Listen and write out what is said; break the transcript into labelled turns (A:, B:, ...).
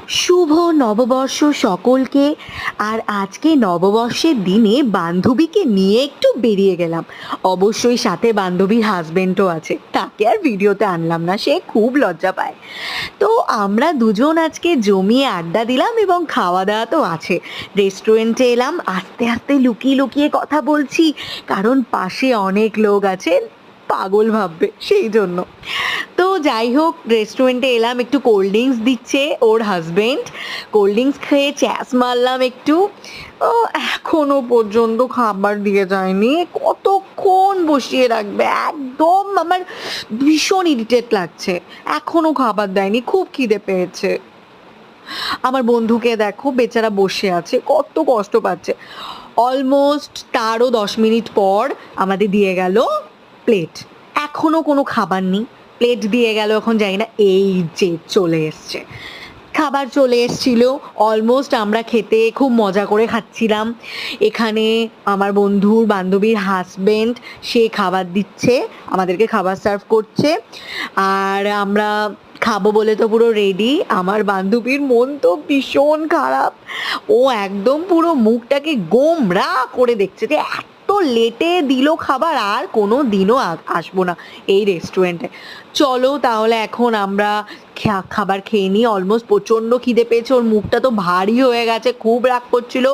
A: শুভ নববর্ষ সকলকে। আর আজকে নববর্ষের দিনে বান্ধবীকে নিয়ে একটু বেরিয়ে গেলাম। অবশ্যই সাথে বান্ধবীর হাজবেন্ডও আছে, তাকে আর ভিডিওতে আনলাম না, সে খুব লজ্জা পায়। তো আমরা দুজন আজকে জমিয়ে আড্ডা দিলাম এবং খাওয়া দাওয়া তো আছে। রেস্টুরেন্টে এলাম, আস্তে আস্তে লুকিয়ে লুকিয়ে কথা বলছি, কারণ পাশে অনেক লোক আছে, পাগল ভাববে সেই জন্য। তো যাই হোক, রেস্টুরেন্টে এলাম, একটু কোল্ড ড্রিঙ্কস দিচ্ছে ওর হাজবেন্ড। কোল্ড ড্রিঙ্কস খেয়ে চ্যাস মারলাম একটু। ও, এখনো পর্যন্ত খাবার দিয়ে যায়নি, কতক্ষণ বসিয়ে রাখবে, একদম আমার ভীষণ ইরিটেট লাগছে। এখনো খাবার দেয়নি, খুব খিদে পেয়েছে। আমার বন্ধুকে দেখো, বেচারা বসে আছে, কত কষ্ট পাচ্ছে। অলমোস্ট তারও 10 মিনিট পর আমাদের দিয়ে গেল প্লেট। এখনো কোনো খাবার নেই, প্লেট দিয়ে গেল, এখন জানি না, এই যে চলে এসছে খাবার, চলে এসছিল। অলমোস্ট আমরা খেতে খুব মজা করে খাচ্ছিলাম। এখানে আমার বন্ধুর বান্ধবীর হাজবেন্ড, সে খাবার দিচ্ছে, আমাদেরকে খাবার সার্ভ করছে। আর আমরা খাবো বলে তো পুরো রেডি। আমার বান্ধবীর মন তো ভীষণ খারাপ, ও একদম পুরো মুখটাকে গোমড়া করে দেখছে যে এত লেটে দিল খাবার, আর কোনো দিনও আসবো না এই রেস্টুরেন্টে। চলো তাহলে এখন আমরা খাবার খেয়ে নিই। অলমোস্ট প্রচণ্ড খিদে পেয়েছে, ওর মুখটা তো ভারী হয়ে গেছে, খুব রাগ করছিল।